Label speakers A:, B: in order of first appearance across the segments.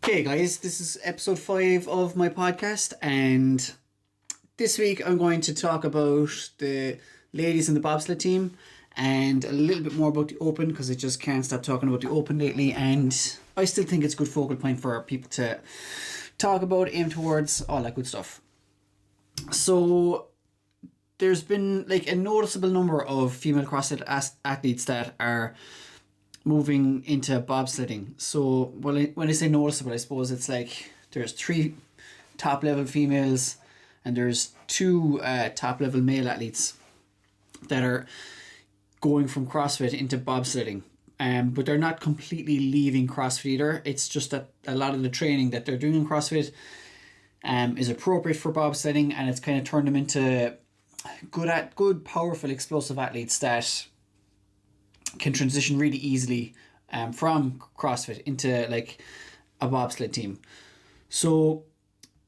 A: Okay, guys, this is episode 5 of my podcast, and this week I'm going to talk about the ladies in the bobsled team and a little bit more about the Open, because I just can't stop talking about the Open lately, and I still think it's a good focal point for people to talk about, aim towards, all that good stuff. So there's been like a noticeable number of female CrossFit athletes that are moving into bobsledding. So when I say noticeable, I suppose it's like there's 3 top level females and there's 2 top level male athletes that are going from CrossFit into bobsledding. But they're not completely leaving CrossFit either. It's just that a lot of the training that they're doing in CrossFit is appropriate for bobsledding, and it's kind of turned them into good, powerful, explosive athletes that can transition really easily from CrossFit into like a bobsled team. So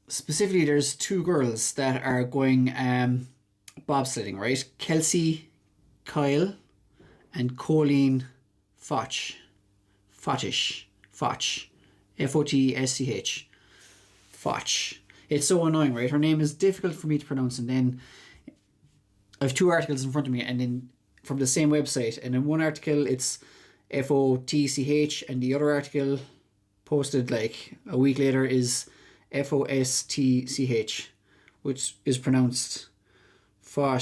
A: specifically, there's 2 girls that are going bobsledding, right? Kelsey Kyle and Colleen Foch. F-O-T-S-C-H. Foch. It's so annoying, right? Her name is difficult for me to pronounce, and then I have 2 articles in front of me, and then from the same website, and in one article it's F-O-T-C-H, and the other article posted like a week later is F-O-S-T-C-H, which is pronounced Foch.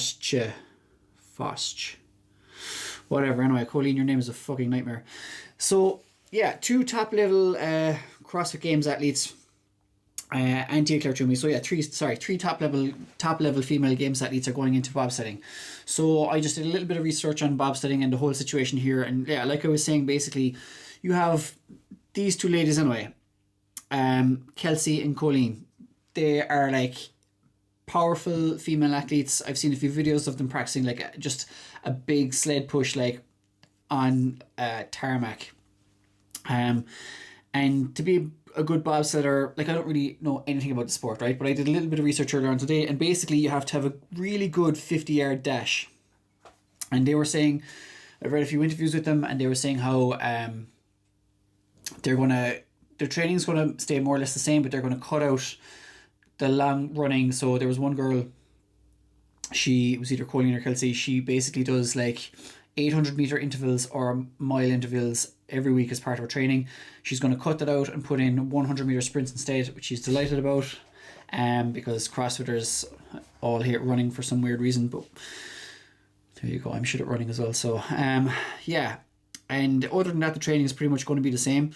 A: Whatever, anyway, Colleen, your name is a fucking nightmare. So yeah, 2 top level CrossFit Games athletes and Claire Toomey. So yeah, 3 top level female Games athletes are going into bobsledding. So I just did a little bit of research on bobsledding and the whole situation here, and yeah, like I was saying, basically you have these 2 ladies anyway, Kelsey and Colleen. They are like powerful female athletes. I've seen a few videos of them practicing like just a big sled push like on tarmac, and to be a good bobsledder, like I don't really know anything about the sport, right? But I did a little bit of research earlier on today, and basically you have to have a really good 50-yard dash. And they were saying, I've read a few interviews with them, and they were saying how their training's going to stay more or less the same, but they're going to cut out the long running. So there was one girl, she was either Colleen or Kelsey, she basically does like 800 meter intervals or mile intervals every week as part of her training. She's going to cut that out and put in 100 meter sprints instead, which she's delighted about, because CrossFitters all hate running for some weird reason, but there you go, I'm shit at running as well. So yeah, and other than that, the training is pretty much going to be the same.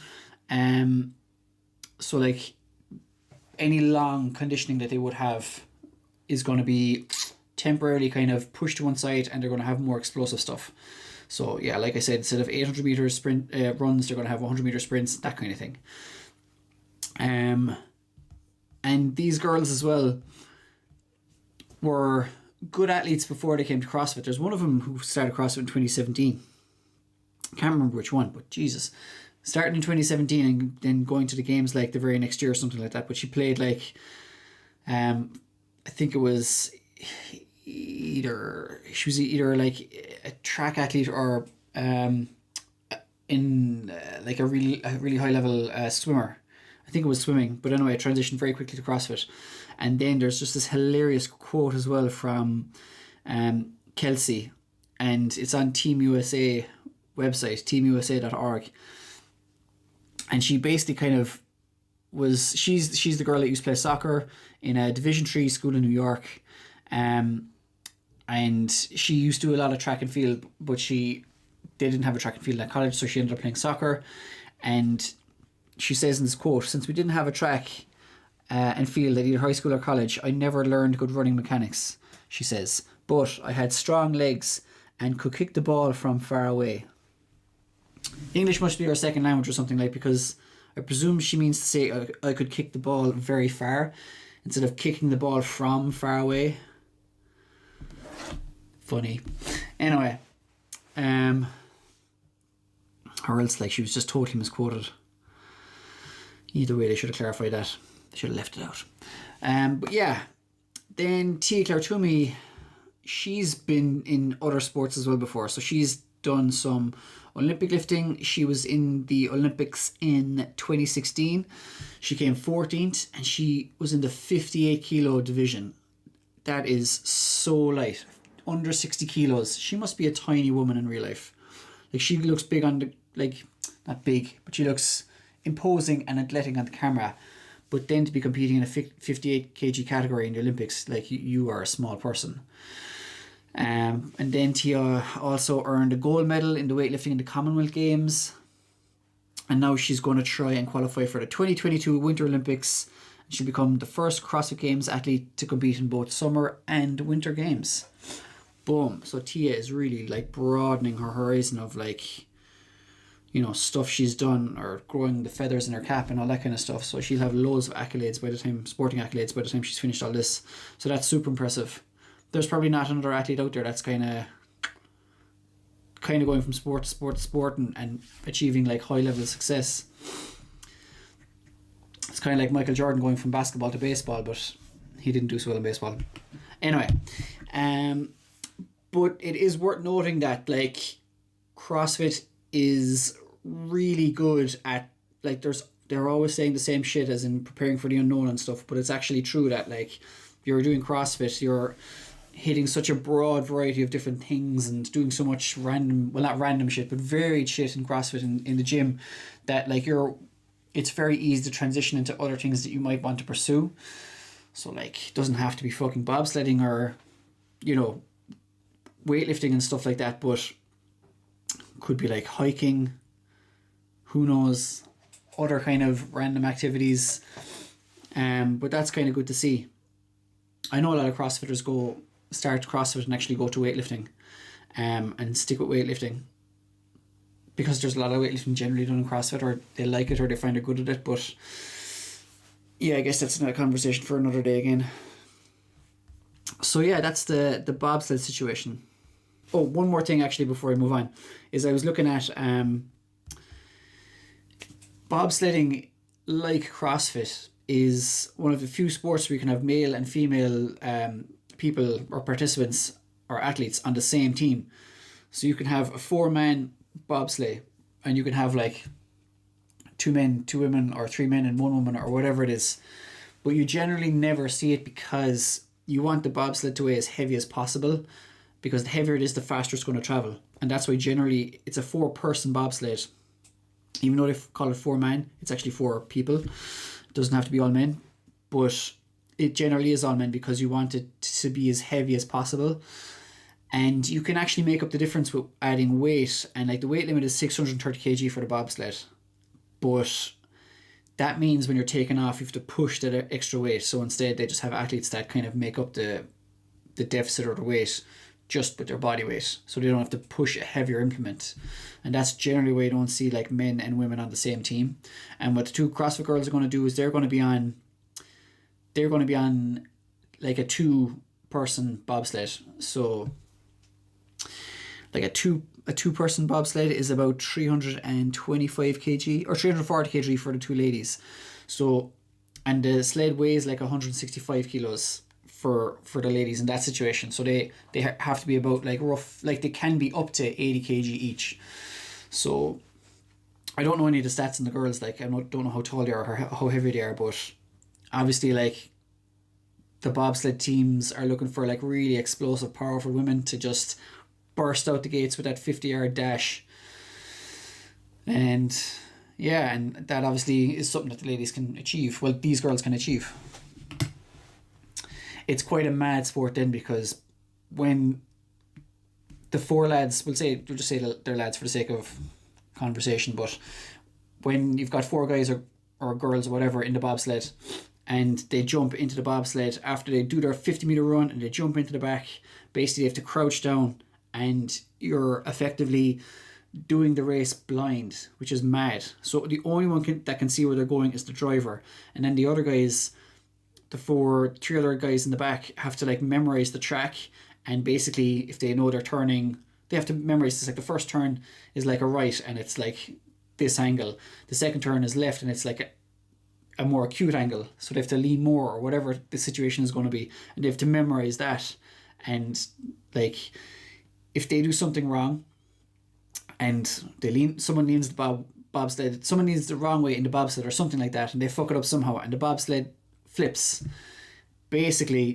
A: So like any long conditioning that they would have is going to be temporarily kind of pushed to one side, and they're going to have more explosive stuff. So yeah, like I said, instead of 800 meter sprint runs, they're going to have 100 meter sprints, that kind of thing. And these girls as well were good athletes before they came to CrossFit. There's one of them who started CrossFit in 2017. I can't remember which one, but Jesus, starting in 2017 and then going to the games like the very next year or something like that. But she played like I think it was either like a track athlete or in like a really high level swimmer. I think it was swimming, but anyway, I transitioned very quickly to CrossFit. And then there's just this hilarious quote as well from Kelsey, and it's on Team USA website, teamusa.org, and she basically kind of she's the girl that used to play soccer in a Division 3 school in New York, and she used to do a lot of track and field, but they didn't have a track and field at college, so she ended up playing soccer. And she says in this quote, "Since we didn't have a track and field at either high school or college, I never learned good running mechanics," she says, "but I had strong legs and could kick the ball from far away." English must be her second language or something, like, because I presume she means to say I could kick the ball very far instead of kicking the ball from far away. Funny. Anyway, or else like she was just totally misquoted. Either way, they should have clarified that. They should have left it out. But yeah, then Claire Toomey, she's been in other sports as well before. So she's done some Olympic lifting. She was in the Olympics in 2016. She came 14th and she was in the 58 kilo division. That is so light. Under 60 kilos. She must be a tiny woman in real life. Like, she looks big on the, like, not big, but she looks imposing and athletic on the camera. But then to be competing in a 58 kg category in the Olympics, like, you are a small person. And then Tia also earned a gold medal in the weightlifting in the Commonwealth Games. And now she's going to try and qualify for the 2022 Winter Olympics. And she'll become the first CrossFit Games athlete to compete in both Summer and Winter Games. Boom. So Tia is really, like, broadening her horizon of, like, you know, stuff she's done, or growing the feathers in her cap and all that kind of stuff. So she'll have loads of accolades by the time, sporting accolades by the time she's finished all this. So that's super impressive. There's probably not another athlete out there that's kind of going from sport to sport to sport and achieving, like, high level success. It's kind of like Michael Jordan going from basketball to baseball, but he didn't do so well in baseball. Anyway, but it is worth noting that, like, CrossFit is really good at, like, they're always saying the same shit as in preparing for the unknown and stuff, but it's actually true that, like, you're doing CrossFit, you're hitting such a broad variety of different things and doing so much not random shit, but varied shit in CrossFit in the gym, that, like, it's very easy to transition into other things that you might want to pursue. So, like, it doesn't have to be fucking bobsledding or, you know, weightlifting and stuff like that, but could be like hiking, who knows, other kind of random activities. But that's kind of good to see. I know a lot of CrossFitters start CrossFit and actually go to weightlifting, and stick with weightlifting, because there's a lot of weightlifting generally done in CrossFit, or they like it or they find it good at it. But yeah, I guess that's another conversation for another day again. So yeah, that's the bobsled situation. Oh, one more thing actually before I move on, is I was looking at bobsledding, like CrossFit, is one of the few sports where you can have male and female people or participants or athletes on the same team. So you can have a 4-man bobsleigh, and you can have, like, 2 men, 2 women, or 3 men and 1 woman, or whatever it is. But you generally never see it, because you want the bobsled to weigh as heavy as possible, because the heavier it is, the faster it's going to travel. And that's why generally it's a 4-person bobsled. Even though they call it 4-man, it's actually 4 people. It doesn't have to be all men, but it generally is all men, because you want it to be as heavy as possible. And you can actually make up the difference with adding weight. And, like, the weight limit is 630 kg for the bobsled. But that means when you're taking off, you have to push that extra weight. So instead, they just have athletes that kind of make up the deficit or the weight just with their body weight, so they don't have to push a heavier implement. And that's generally why you don't see, like, men and women on the same team. And what the 2 CrossFit girls are going to do is they're going to be on like a 2-person bobsled. So, like, a two-person bobsled is about 325 kg or 340 kg for the 2 ladies. So, and the sled weighs like 165 kilos for the ladies in that situation. So they have to be about, like, rough, like, they can be up to 80 kg each. So I don't know any of the stats in the girls, like, I don't know how tall they are or how heavy they are, but obviously, like, the bobsled teams are looking for, like, really explosive, powerful women to just burst out the gates with that 50-yard dash. And yeah, and that obviously is something that the ladies can achieve. Well, these girls can achieve. It's quite a mad sport then, because when the 4 lads, we'll just say they're lads for the sake of conversation, but when you've got 4 guys or girls or whatever in the bobsled, and they jump into the bobsled after they do their 50-meter run, and they jump into the back, basically they have to crouch down, and you're effectively doing the race blind, which is mad. So the only one that can see where they're going is the driver, and then the other guys, the 3 other guys in the back, have to, like, memorize the track. And basically, if they know they're turning, they have to memorize this. Like, the first turn is like a right, and it's like this angle. The second turn is left, and it's like a more acute angle. So they have to lean more, or whatever the situation is going to be, and they have to memorize that. And, like, if they do something wrong, and someone leans the bobsled, someone leans the wrong way in the bobsled or something like that, and they fuck it up somehow, and the bobsled flips. Basically,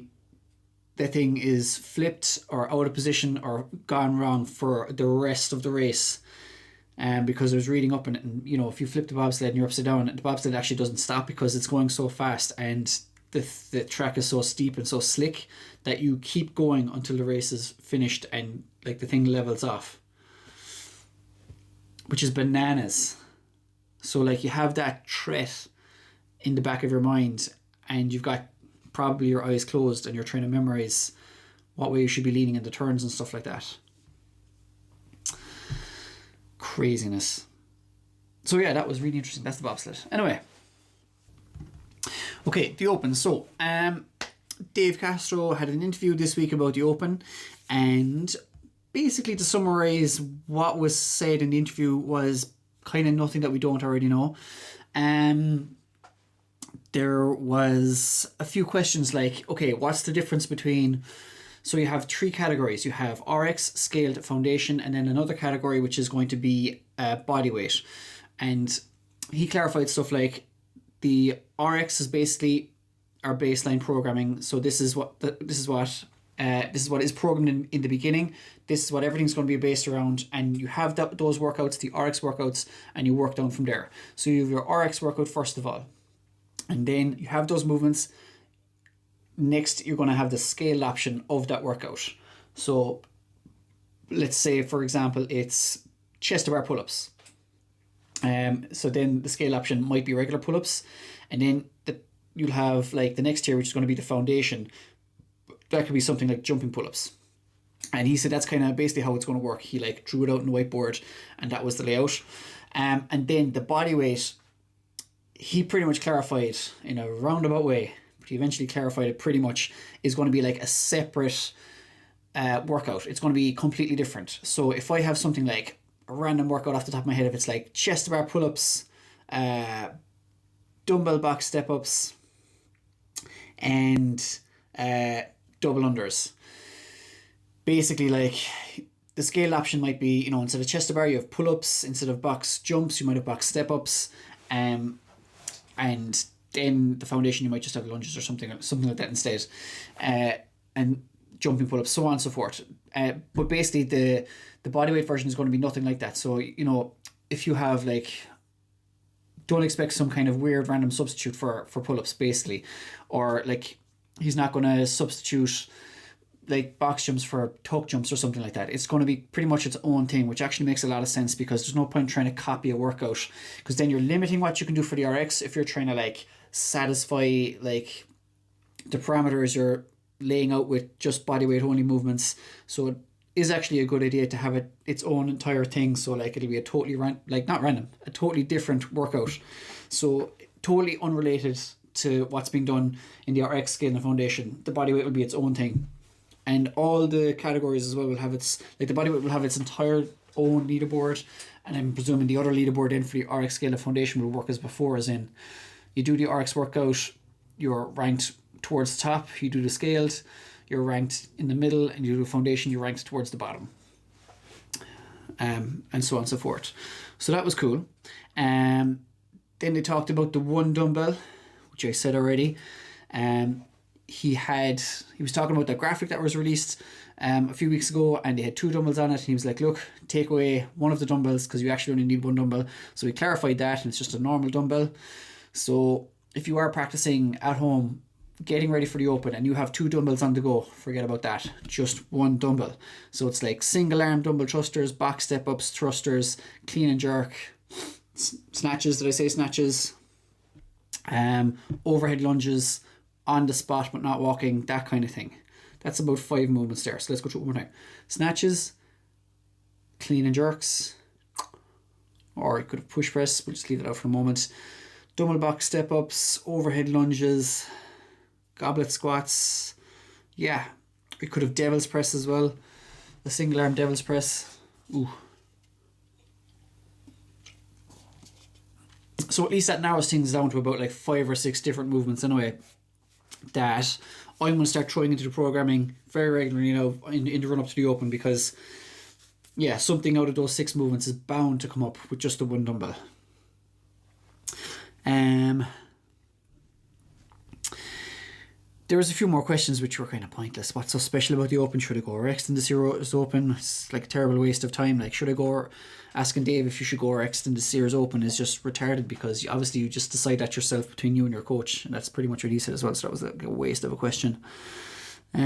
A: the thing is flipped or out of position or gone wrong for the rest of the race. Because I was reading up on it, and if you flip the bobsled and you're upside down, the bobsled actually doesn't stop because it's going so fast, and the track is so steep and so slick that you keep going until the race is finished and like the thing levels off, which is bananas. So like you have that threat in the back of your mind, and you've got probably your eyes closed and you're trying to memorize what way you should be leaning in the turns and stuff like that. Craziness. So yeah, that was really interesting. That's the bobsled. Anyway, okay, the Open. So Dave Castro had an interview this week about the Open, and basically to summarize what was said in the interview was kind of nothing that we don't already know. There was a few questions like, okay, what's the difference between... So you have three categories. You have RX, scaled, foundation, and then another category which is going to be body weight. And he clarified stuff like the RX is basically our baseline programming. So this is what is programmed in the beginning. This is what everything's going to be based around, and you have those workouts, the RX workouts, and you work down from there. So you have your RX workout first of all, and then you have those movements. Next, you're going to have the scaled option of that workout. So let's say, for example, it's chest to bar pull-ups. So then the scale option might be regular pull-ups, and then you'll have like the next tier, which is going to be the foundation. That could be something like jumping pull-ups. And he said that's kind of basically how it's going to work. He like drew it out on the whiteboard, and that was the layout. And then the body weight, he pretty much clarified in a roundabout way, but he eventually clarified it pretty much, is going to be like a separate workout. It's going to be completely different. So if I have something like a random workout off the top of my head, if it's like chest to bar pull-ups, dumbbell box step-ups, and double unders. Basically, like the scale option might be, instead of chest to bar, you have pull-ups. Instead of box jumps, you might have box step-ups. And then the foundation, you might just have lunges or something like that instead. And jumping pull-ups, so on and so forth. But basically, the bodyweight version is going to be nothing like that. So, if you have don't expect some kind of weird random substitute for pull-ups, basically. Or he's not going to substitute box jumps for tuck jumps or something like that. It's going to be pretty much its own thing, which actually makes a lot of sense, because there's no point trying to copy a workout, because then you're limiting what you can do for the RX if you're trying to satisfy the parameters you're laying out with just bodyweight only movements. So it is actually a good idea to have its own entire thing. So it'll be a totally a totally different workout. So totally unrelated to what's being done in the RX scale and foundation. The bodyweight will be its own thing. And all the categories as well will have its, the bodyweight will have its entire own leaderboard. And I'm presuming the other leaderboard then for the RX scale and foundation will work as before, as in you do the RX workout, you're ranked towards the top. You do the scaled, you're ranked in the middle, and you do the foundation, you're ranked towards the bottom. And so on and so forth. So that was cool. Then they talked about the one dumbbell, which I said already. He was talking about that graphic that was released a few weeks ago, and they had two dumbbells on it, and he was like, look, take away one of the dumbbells because you actually only need one dumbbell. So he clarified that, and it's just a normal dumbbell. So if you are practicing at home, getting ready for the open, and you have two dumbbells on the go, forget about that, just one dumbbell. So it's single arm dumbbell thrusters, box step ups, thrusters, clean and jerk, snatches, did I say snatches, overhead lunges, on the spot but not walking, that kind of thing. That's about 5 movements there. So let's go through it one more time. Snatches, clean and jerks, or you could have push press, we'll just leave it out for a moment. Dumbbell box step ups, overhead lunges, goblet squats. Yeah, we could have devil's press as well. A single arm devil's press. Ooh. So at least that narrows things down to about 5 or 6 different movements anyway, that I'm going to start throwing into the programming very regularly now in the run up to the open, because yeah, something out of those 6 movements is bound to come up with just the one dumbbell. There was a few more questions which were kind of pointless. What's so special about the open? Should I go Rex in the Series Open? It's like a terrible waste of time. Like, should I go? Asking Dave if you should go Rex in the Series Open is just retarded, because obviously you just decide that yourself between you and your coach, and that's pretty much what he said as well. So that was like a waste of a question. Do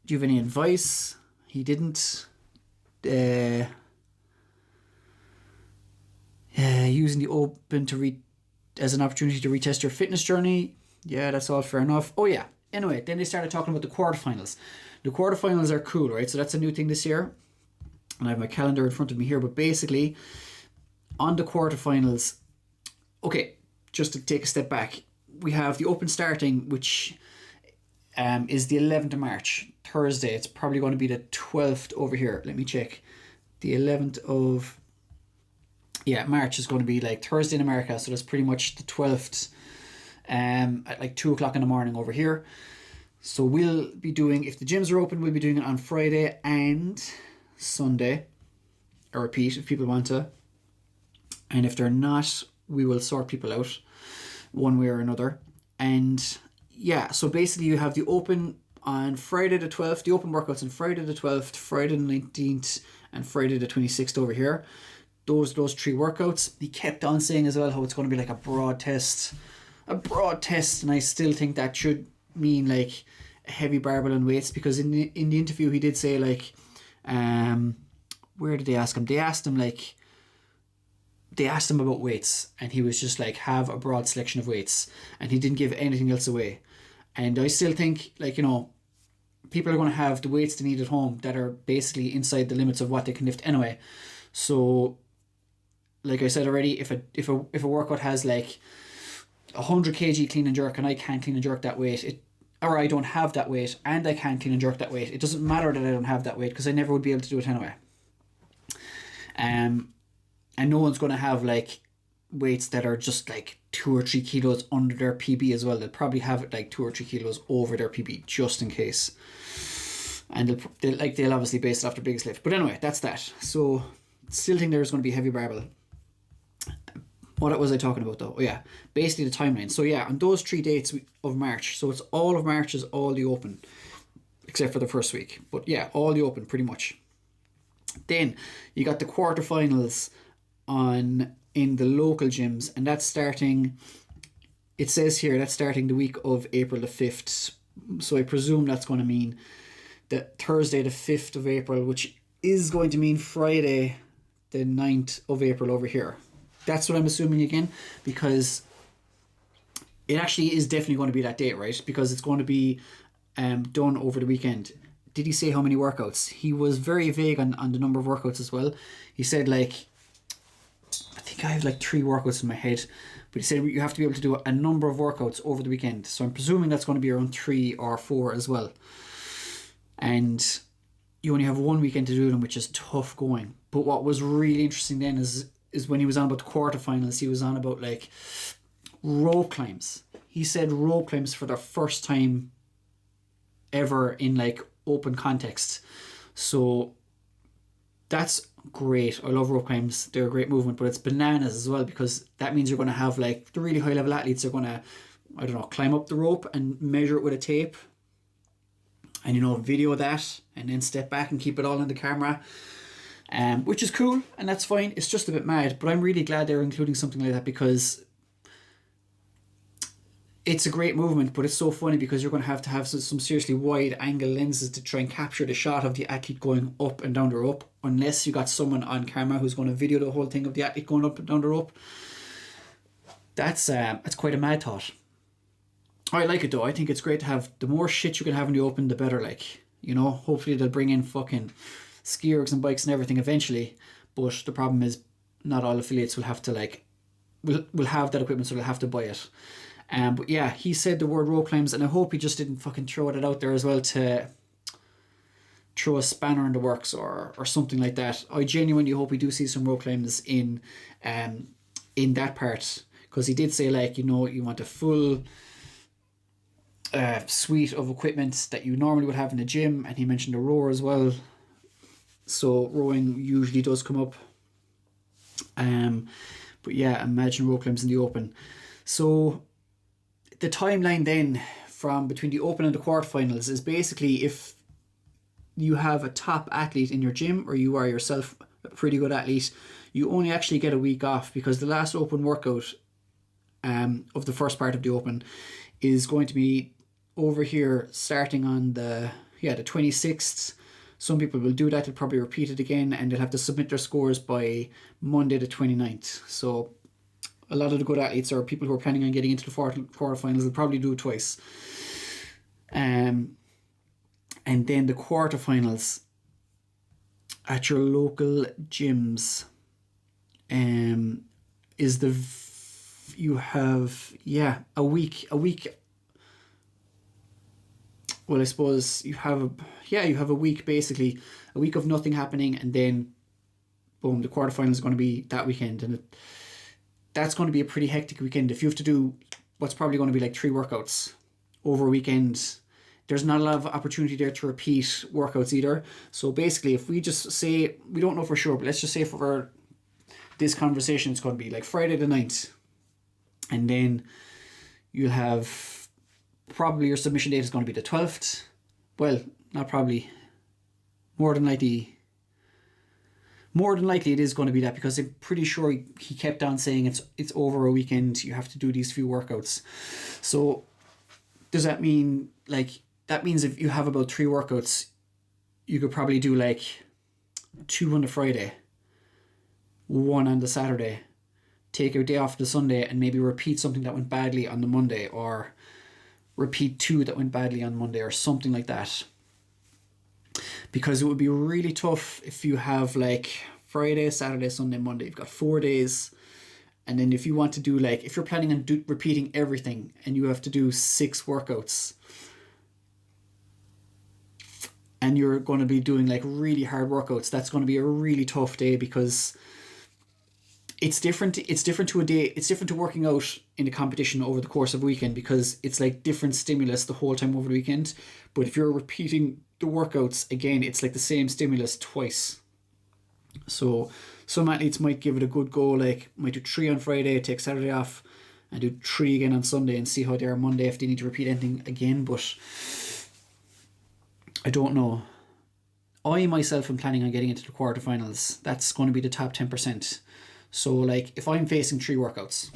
A: you have any advice? He didn't. Using the open as an opportunity to retest your fitness journey. Yeah, that's all fair enough. Oh yeah. Anyway, then they started talking about the quarterfinals. The quarterfinals are cool, right? So that's a new thing this year. And I have my calendar in front of me here. But basically, on the quarterfinals, okay, just to take a step back, we have the open starting, which is the 11th of March, Thursday. It's probably going to be the 12th over here. Let me check. The 11th of March is going to be like Thursday in America. So that's pretty much the 12th. At like 2 o'clock in the morning over here. So we'll be doing, if the gyms are open, we'll be doing it on Friday and Sunday. I repeat, if people want to. And if they're not, we will sort people out one way or another. And yeah, so basically you have the open on Friday the 12th, the open workouts on Friday the 12th, Friday the 19th, and Friday the 26th over here. Those 3 workouts. He kept on saying as well how it's going to be like a broad test, and I still think that should mean like a heavy barbell and weights, because in the interview he did say like, where did they ask him? They asked him about weights, and he was just like, have a broad selection of weights, and he didn't give anything else away. And I still think, like, you know, people are going to have the weights they need at home that are basically inside the limits of what they can lift anyway. So like I said already, if a workout has like 100 kg clean and jerk, and I can't clean and jerk that weight, or I don't have that weight and I can't clean and jerk that weight, it doesn't matter that I don't have that weight, because I never would be able to do it anyway. And no one's going to have like weights that are just like 2 or 3 kilos under their PB as well. They'll probably have it like 2 or 3 kilos over their PB just in case. And they'll obviously base it off their biggest lift. But anyway, that's that. So still think there's going to be heavy barbell. What was I talking about though? Oh yeah, basically the timeline. So yeah, on those 3 dates of March, so it's all of March is all the open, except for the first week. But yeah, all the open pretty much. Then you got the quarterfinals in the local gyms, and that's starting, it says here, that's starting the week of April the 5th. So I presume that's going to mean that Thursday the 5th of April, which is going to mean Friday the 9th of April over here. That's what I'm assuming again, because it actually is definitely going to be that date, right? Because it's going to be done over the weekend. Did he say how many workouts? He was very vague on the number of workouts as well. He said like, I think I have like 3 workouts in my head, but he said you have to be able to do a number of workouts over the weekend. So I'm presuming that's going to be around 3 or 4 as well. And you only have 1 weekend to do them, which is tough going. But what was really interesting then is when he was on about the quarterfinals, he was on about like rope climbs. He said rope climbs for the first time ever in like open context. So that's great. I love rope climbs. They're a great movement, but it's bananas as well, because that means you're going to have like the really high level athletes are going to, I don't know, climb up the rope and measure it with a tape, and you know, video that and then step back and keep it all in the camera. Which is cool, and that's fine. It's just a bit mad, but I'm really glad they're including something like that, because it's a great movement, but it's so funny because you're going to have some seriously wide angle lenses to try and capture the shot of the athlete going up and down the rope, unless you got someone on camera who's going to video the whole thing of the athlete going up and down the rope. That's quite a mad thought. I like it though. I think it's great to have, the more shit you can have in the open, the better. Like, you know, hopefully they'll bring in fucking ski ergs and bikes and everything eventually, but the problem is not all affiliates will have to like will have that equipment, so they'll have to buy it. But yeah, he said the word rope climbs, and I hope he just didn't fucking throw it out there as well to throw a spanner in the works or something like that. I genuinely hope we do see some rope climbs in that part, because he did say, like, you know, you want a full suite of equipment that you normally would have in a gym, and he mentioned a rower as well. So rowing usually does come up. But yeah, imagine rope climbs in the open. So the timeline then from between the open and the quarterfinals is basically if you have a top athlete in your gym or you are yourself a pretty good athlete, you only actually get a week off, because the last open workout of the first part of the open is going to be over here starting on the 26th. Some people will do that, they'll probably repeat it again, and they'll have to submit their scores by Monday the 29th. So a lot of the good athletes or people who are planning on getting into the quarterfinals will probably do it twice. And then the quarterfinals at your local gyms is you have a week. Well, I suppose you have a week, basically a week of nothing happening, and then boom, the quarterfinals is going to be that weekend, and that's going to be a pretty hectic weekend. If you have to do what's probably going to be like 3 workouts over a weekend, there's not a lot of opportunity there to repeat workouts either. So basically, if we just say, we don't know for sure, but let's just say for this conversation, it's going to be like Friday the 9th. And then you'll have probably your submission date is going to be the 12th. Well, not probably. More than likely it is going to be that, because I'm pretty sure he kept on saying it's over a weekend, you have to do these few workouts. So does that mean, that means if you have about 3 workouts, you could probably do 2 on the Friday, 1 on the Saturday, take a day off the Sunday, and maybe repeat something that went badly on the Monday, or repeat 2 that went badly on Monday, or something like that. Because it would be really tough if you have Friday, Saturday, Sunday, Monday. You've got 4 days. And then if you want to do if you're planning on repeating everything and you have to do 6 workouts, and you're going to be doing really hard workouts, that's going to be a really tough day, because it's different to a day. It's different to working out in a competition over the course of a weekend, because it's different stimulus the whole time over the weekend. But if you're repeating the workouts again, it's the same stimulus twice. So some athletes might give it a good go, might do 3 on Friday, take Saturday off, and do 3 again on Sunday, and see how they are Monday if they need to repeat anything again. But I don't know. I myself am planning on getting into the quarterfinals. That's going to be the top 10%. So if I'm facing 3 workouts,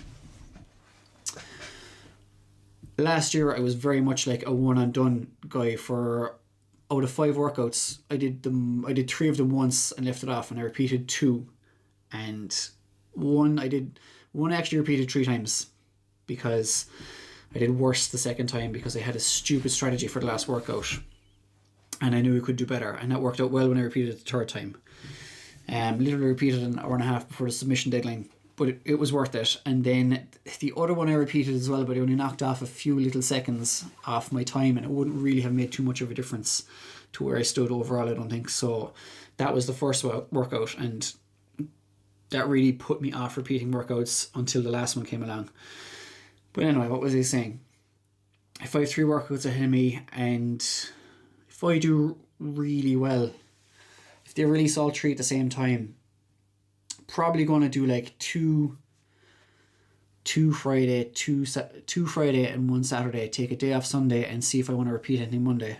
A: last year I was very much a one and done guy. For out of 5 workouts, I did 3 of them once and left it off, and I repeated 2, and one I actually repeated 3 times, because I did worse the second time, because I had a stupid strategy for the last workout and I knew I could do better, and that worked out well when I repeated it the 3rd time. Literally repeated an hour and a half before the submission deadline, but it was worth it. And then the other one I repeated as well, but I only knocked off a few little seconds off my time, and it wouldn't really have made too much of a difference to where I stood overall, I don't think. So that was the first workout, and that really put me off repeating workouts until the last one came along. But anyway, what was I saying? If I have 3 workouts ahead of me, and if I do really well, if they release all 3 at the same time, probably going to do 2 Friday, 2 Friday and 1 Saturday, take a day off Sunday, and see if I want to repeat anything Monday.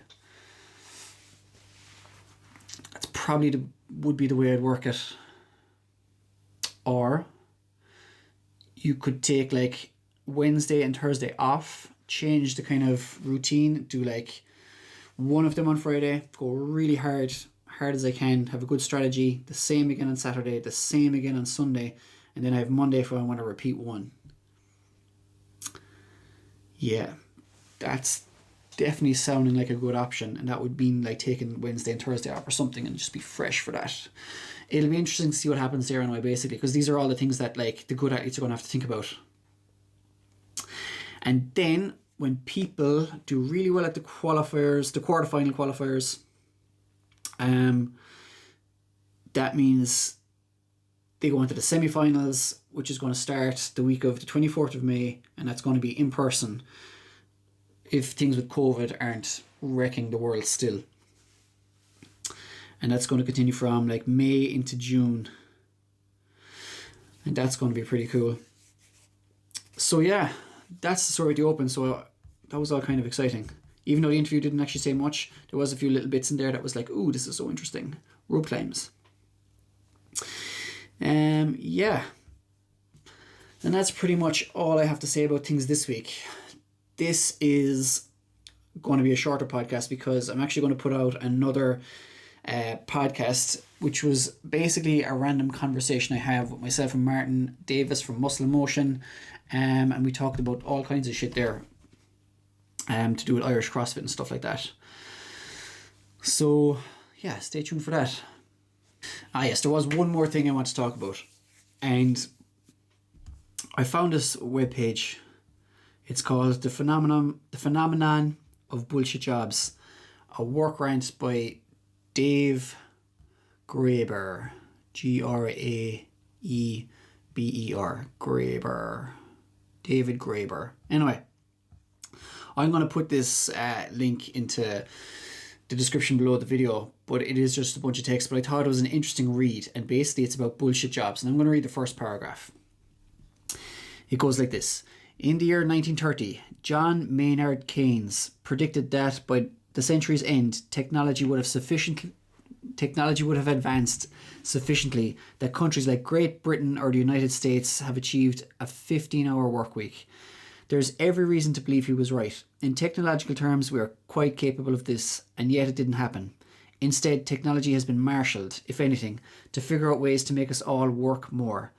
A: That's probably would be the way I'd work it. Or you could take Wednesday and Thursday off, change the kind of routine, do 1 of them on Friday, go really hard as I can, have a good strategy, the same again on Saturday, the same again on Sunday, and then I have Monday if I want to repeat 1. Yeah, that's definitely sounding like a good option, and that would mean taking Wednesday and Thursday off or something, and just be fresh for that. It'll be interesting to see what happens there anyway, basically, because these are all the things that the good athletes are going to have to think about. And then when people do really well at the qualifiers, the quarterfinal qualifiers, that means they go into the semi-finals, which is going to start the week of the 24th of May, and that's going to be in person if things with COVID aren't wrecking the world still. and that's going to continue from like May into June, and that's going to be pretty cool. So yeah, that's the story of the Open. So that was all kind of exciting. Even though the interview didn't actually say much, there was a few little bits in there that was like, ooh, this is so interesting. Rope climbs. Yeah. And that's pretty much all I have to say about things this week. This is going to be a shorter podcast because I'm actually going to put out another podcast, which was basically a random conversation I have with myself and Martin Davis from Muscle Motion, and we talked about all kinds of shit there, to do with Irish CrossFit and stuff like that. So yeah, stay tuned for that. Yes, there was one more thing I want to talk about, and I found this webpage. It's called the phenomenon of bullshit jobs, a work rant by Dave Graeber, Graeber, Graeber, David Graeber. Anyway, I'm going to put this link into the description below the video, but it is just a bunch of text, but I thought it was an interesting read, and basically it's about bullshit jobs, and I'm going to read the first paragraph. It goes like this. In the year 1930, John Maynard Keynes predicted that by the century's end, technology would have advanced sufficiently that countries like Great Britain or the United States have achieved a 15-hour work week. There's every reason to believe he was right. In technological terms, we are quite capable of this, and yet it didn't happen. Instead, technology has been marshalled, if anything, to figure out ways to make us all work more.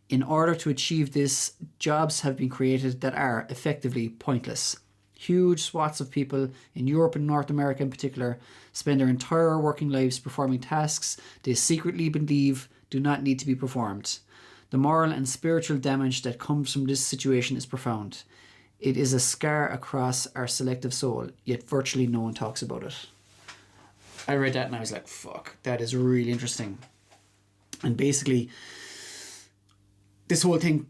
A: In order to achieve this, jobs have been created that are effectively pointless. Huge swaths of people, in Europe and North America in particular, spend their entire working lives performing tasks they secretly believe do not need to be performed. The moral and spiritual damage that comes from this situation is profound. It is a scar across our selective soul, yet virtually no one talks about it. I read that and I was like, fuck, that is really interesting. And basically, this whole thing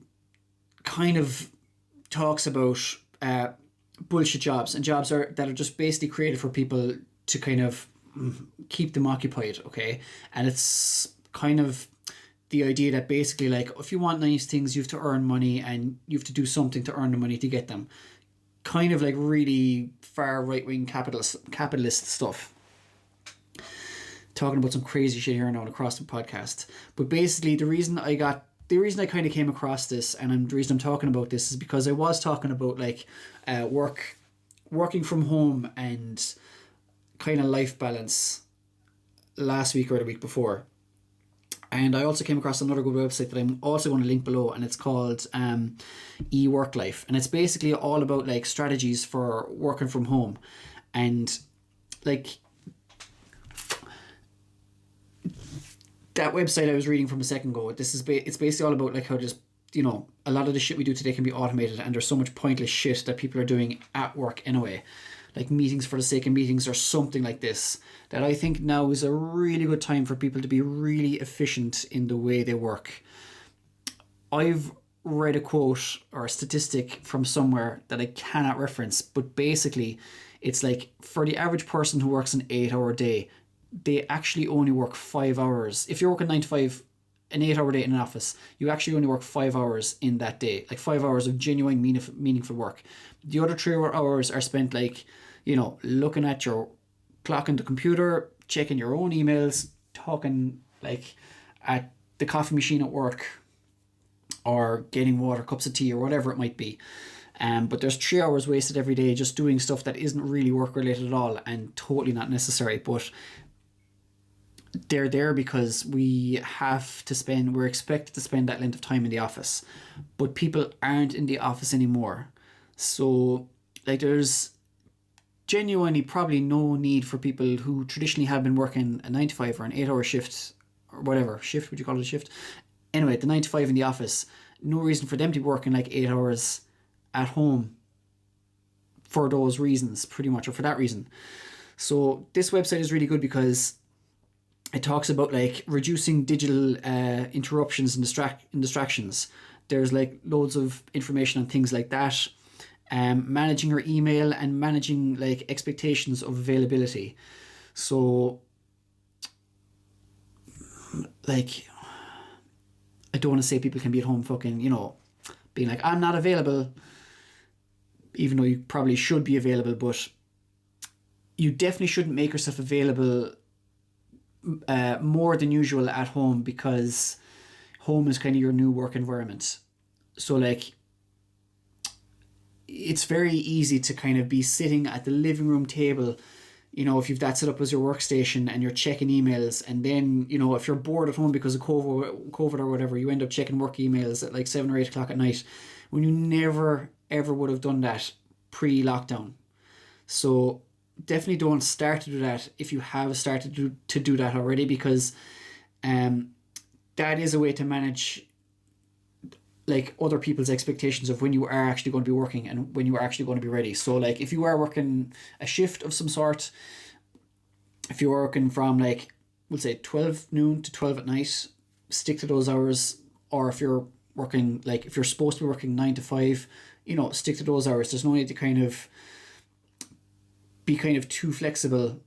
A: kind of talks about bullshit jobs, and jobs that are just basically created for people to kind of keep them occupied, okay? And it's kind of the idea that basically, like, if you want nice things, you have to earn money, and you have to do something to earn the money to get them. Kind of like really far right-wing capitalist stuff. Talking about some crazy shit here now on a CrossFit podcast. But basically, the reason I kind of came across this, and the reason I'm talking about this, is because I was talking about like working from home and kind of life balance last week or the week before. And I also came across another good website that I'm also going to link below, and it's called eWorkLife, and it's basically all about like strategies for working from home. And like that website I was reading from a second ago, it's basically all about like how just, you know, a lot of the shit we do today can be automated, and there's so much pointless shit that people are doing at work anyway, like meetings for the sake of meetings or something like this, that I think now is a really good time for people to be really efficient in the way they work. I've read a quote or a statistic from somewhere that I cannot reference, but basically it's like for the average person who works an 8-hour day, they actually only work 5 hours. If you're working 9 to 5, an 8-hour day in an office, you actually only work 5 hours in that day, like 5 hours of genuine meaningful work. The other 3 hours are spent like, you know, looking at your clock on the computer, checking your own emails, talking like at the coffee machine at work, or getting water, cups of tea, or whatever it might be. But there's 3 hours wasted every day just doing stuff that isn't really work related at all and totally not necessary, but they're there because we're expected to spend that length of time in the office, but people aren't in the office anymore. So like there's genuinely probably no need for people who traditionally have been working a 9 to 5 or an 8-hour shift, or whatever shift, would you call it a shift? Anyway, the 9 to 5 in the office, no reason for them to be working like 8 hours at home for those reasons, pretty much, or for that reason. So this website is really good because it talks about like reducing digital interruptions and distractions. There's like loads of information on things like that. Managing your email and managing like expectations of availability. So like, I don't want to say people can be at home fucking, being like, I'm not available, even though you probably should be available, but you definitely shouldn't make yourself available more than usual at home, because home is kind of your new work environment. So like, it's very easy to kind of be sitting at the living room table, if you've that set up as your workstation, and you're checking emails, and then, if you're bored at home because of COVID or whatever, you end up checking work emails at like 7 or 8 o'clock at night, when you never ever would have done that pre-lockdown. So definitely don't start to do that if you have started to do that already, because that is a way to manage like other people's expectations of when you are actually going to be working and when you are actually going to be ready. So like, if you are working a shift of some sort, if you're working from like, we'll say 12 noon to 12 at night, stick to those hours. Or if you're working, like if you're supposed to be working 9 to 5, stick to those hours. There's no need to kind of be too flexible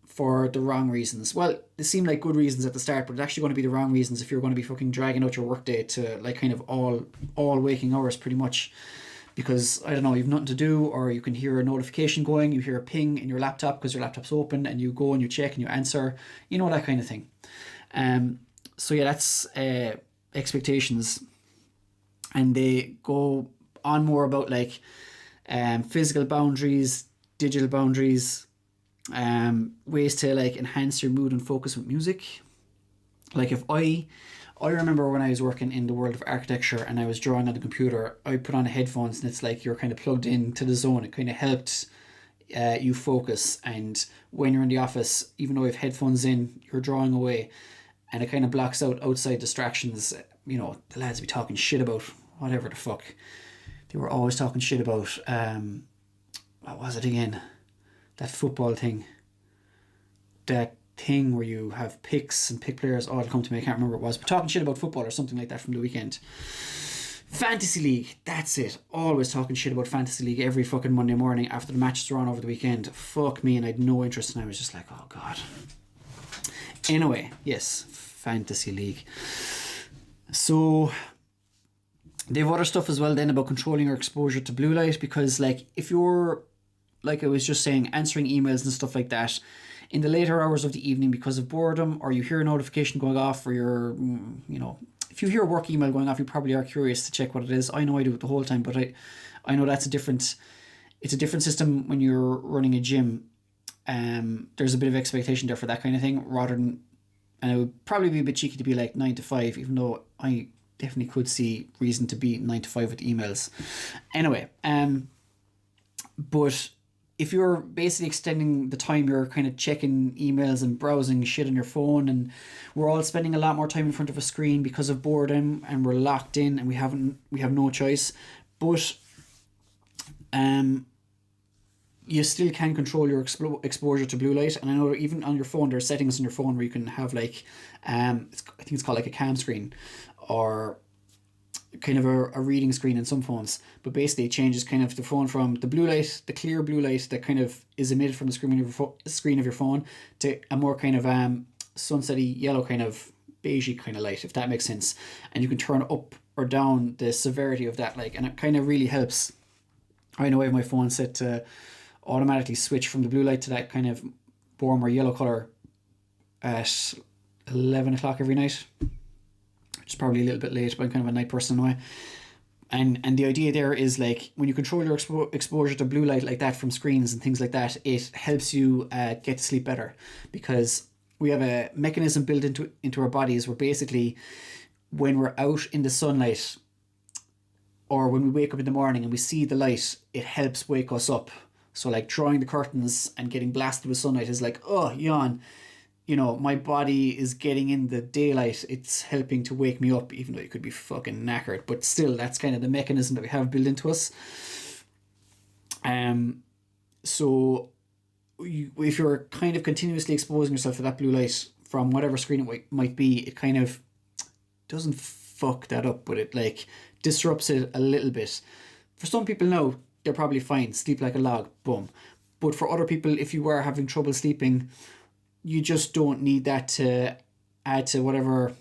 A: for the wrong reasons. Well, they seem like good reasons at the start, but it's actually going to be the wrong reasons if you're going to be fucking dragging out your workday to like kind of all waking hours pretty much, because I don't know, you've nothing to do, or you can hear a notification going, you hear a ping in your laptop because your laptop's open, and you go and you check and you answer, that kind of thing. So yeah, that's expectations, and they go on more about like physical boundaries, digital boundaries, ways to like enhance your mood and focus with music. Like if I remember when I was working in the world of architecture and I was drawing on the computer, I put on headphones, and it's like you're kind of plugged into the zone. It kind of helped you focus. And when you're in the office, even though you have headphones in, you're drawing away, and it kind of blocks out outside distractions. The lads be talking shit about whatever the fuck they were always talking shit about. What was it again? That football thing. That thing where you have picks and pick players. Oh, it'll come to me. I can't remember what it was. But talking shit about football or something like that from the weekend. Fantasy League. That's it. Always talking shit about Fantasy League every fucking Monday morning after the matches were on over the weekend. Fuck me, and I had no interest, and I was just like, oh God. Anyway, yes. Fantasy League. So they have other stuff as well then about controlling your exposure to blue light, because like if you're, like I was just saying, answering emails and stuff like that in the later hours of the evening because of boredom, or you hear a notification going off, or you're, if you hear a work email going off, you probably are curious to check what it is. I know I do it the whole time, but I know that's it's a different system when you're running a gym. There's a bit of expectation there for that kind of thing, rather than, and it would probably be a bit cheeky to be like 9 to 5, even though I definitely could see reason to be 9 to 5 with emails. Anyway, but if you're basically extending the time you're kind of checking emails and browsing shit on your phone, and we're all spending a lot more time in front of a screen because of boredom, and we're locked in and we have no choice, but you still can control your exposure to blue light. And I know even on your phone, there are settings on your phone where you can have like I think it's called like a cam screen, or kind of a reading screen in some phones, but basically it changes kind of the phone from the blue light, the clear blue light that kind of is emitted from the screen of your phone, to a more kind of sunsetty yellow, kind of beigey kind of light, if that makes sense. And you can turn up or down the severity of that, like, and it kind of really helps. I know I have my phone set to automatically switch from the blue light to that kind of warmer yellow color at 11 o'clock every night. It's probably a little bit late, but I'm kind of a night person anyway. And the idea there is like when you control your exposure to blue light like that from screens and things like that, it helps you get to sleep better, because we have a mechanism built into our bodies where basically when we're out in the sunlight, or when we wake up in the morning and we see the light, it helps wake us up. So like drawing the curtains and getting blasted with sunlight is like, oh, yawn. My body is getting in the daylight. It's helping to wake me up, even though you could be fucking knackered. But still, that's kind of the mechanism that we have built into us. So if you're kind of continuously exposing yourself to that blue light from whatever screen it might be, it kind of doesn't fuck that up, but it like disrupts it a little bit. For some people now, they're probably fine, sleep like a log, boom. But for other people, if you were having trouble sleeping, you just don't need that to add to whatever,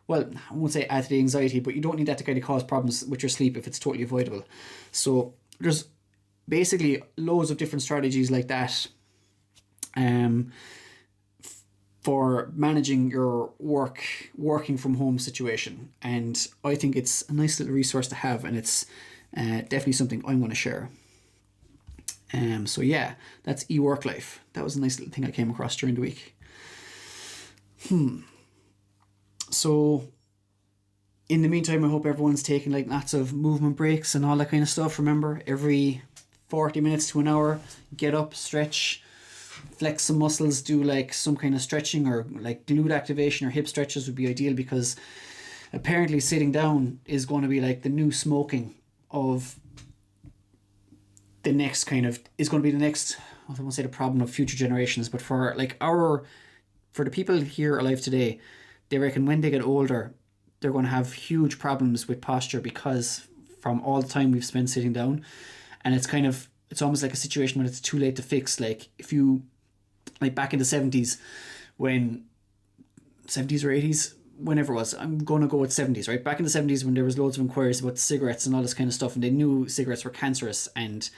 A: well, I won't say add to the anxiety, but you don't need that to kind of cause problems with your sleep if it's totally avoidable. So there's basically loads of different strategies like that for managing your working from home situation. And I think it's a nice little resource to have, and it's definitely something I'm going to share. So yeah, that's eWork Life. That was a nice little thing I came across during the week. So in the meantime, I hope everyone's taking like lots of movement breaks and all that kind of stuff. Remember, every 40 minutes to an hour, get up, stretch, flex some muscles, do like some kind of stretching, or like glute activation or hip stretches would be ideal, because apparently sitting down is going to be like the new smoking of the next kind of, is going to be the next, I don't want to say the problem of future generations, but for the people here alive today, they reckon when they get older, they're going to have huge problems with posture because from all the time we've spent sitting down. And it's almost like a situation when it's too late to fix. Like if you, like back in the 70s or 80s, whenever it was, I'm going to go with 70s, right? Back in the 70s when there was loads of inquiries about cigarettes and all this kind of stuff, and they knew cigarettes were cancerous, and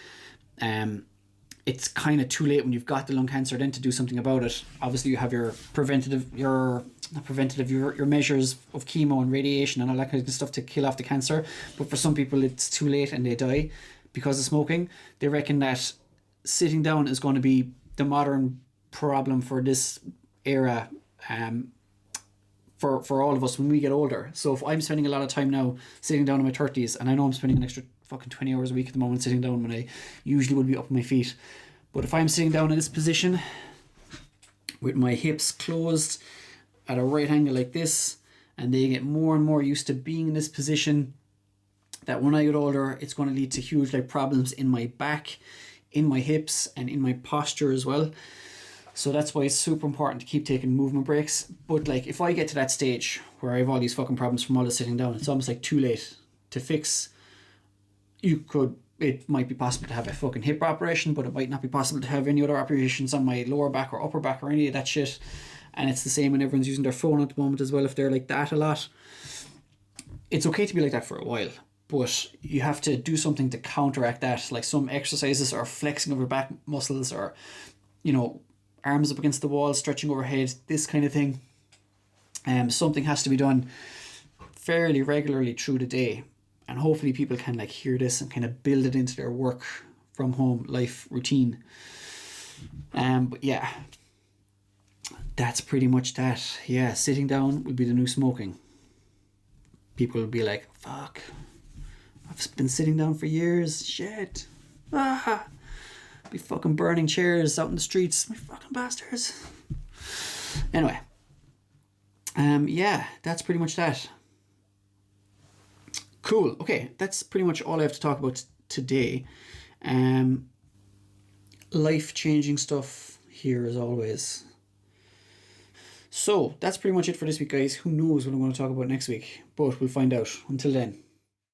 A: it's kind of too late when you've got the lung cancer then to do something about it. Obviously you have your your measures of chemo and radiation and all that kind of stuff to kill off the cancer, but for some people it's too late and they die because of smoking. They reckon that sitting down is going to be the modern problem for this era, for all of us when we get older. So if I'm spending a lot of time now sitting down in my 30s, and I know I'm spending an extra fucking 20 hours a week at the moment sitting down when I usually would be up on my feet, but if I'm sitting down in this position with my hips closed at a right angle like this, and they get more and more used to being in this position, that when I get older it's going to lead to huge like problems in my back, in my hips, and in my posture as well. So that's why it's super important to keep taking movement breaks. But like if I get to that stage where I have all these fucking problems from all this sitting down, it's almost like too late to fix. It might be possible to have a fucking hip operation, but it might not be possible to have any other operations on my lower back or upper back or any of that shit. And it's the same when everyone's using their phone at the moment as well. If they're like that a lot, it's okay to be like that for a while, but you have to do something to counteract that, like some exercises or flexing of your back muscles, or, you know, arms up against the wall, stretching overhead, this kind of thing. Something has to be done fairly regularly through the day, and hopefully people can like hear this and kind of build it into their work from home life routine. But yeah, that's pretty much that. Yeah, sitting down will be the new smoking. People will be like, fuck, I've been sitting down for years, shit, be fucking burning chairs out in the streets, my fucking bastards. Anyway, yeah, that's pretty much that. Cool. Okay, that's pretty much all I have to talk about today. Life-changing stuff here as always. So that's pretty much it for this week, guys. Who knows what I'm going to talk about next week, but we'll find out. Until then.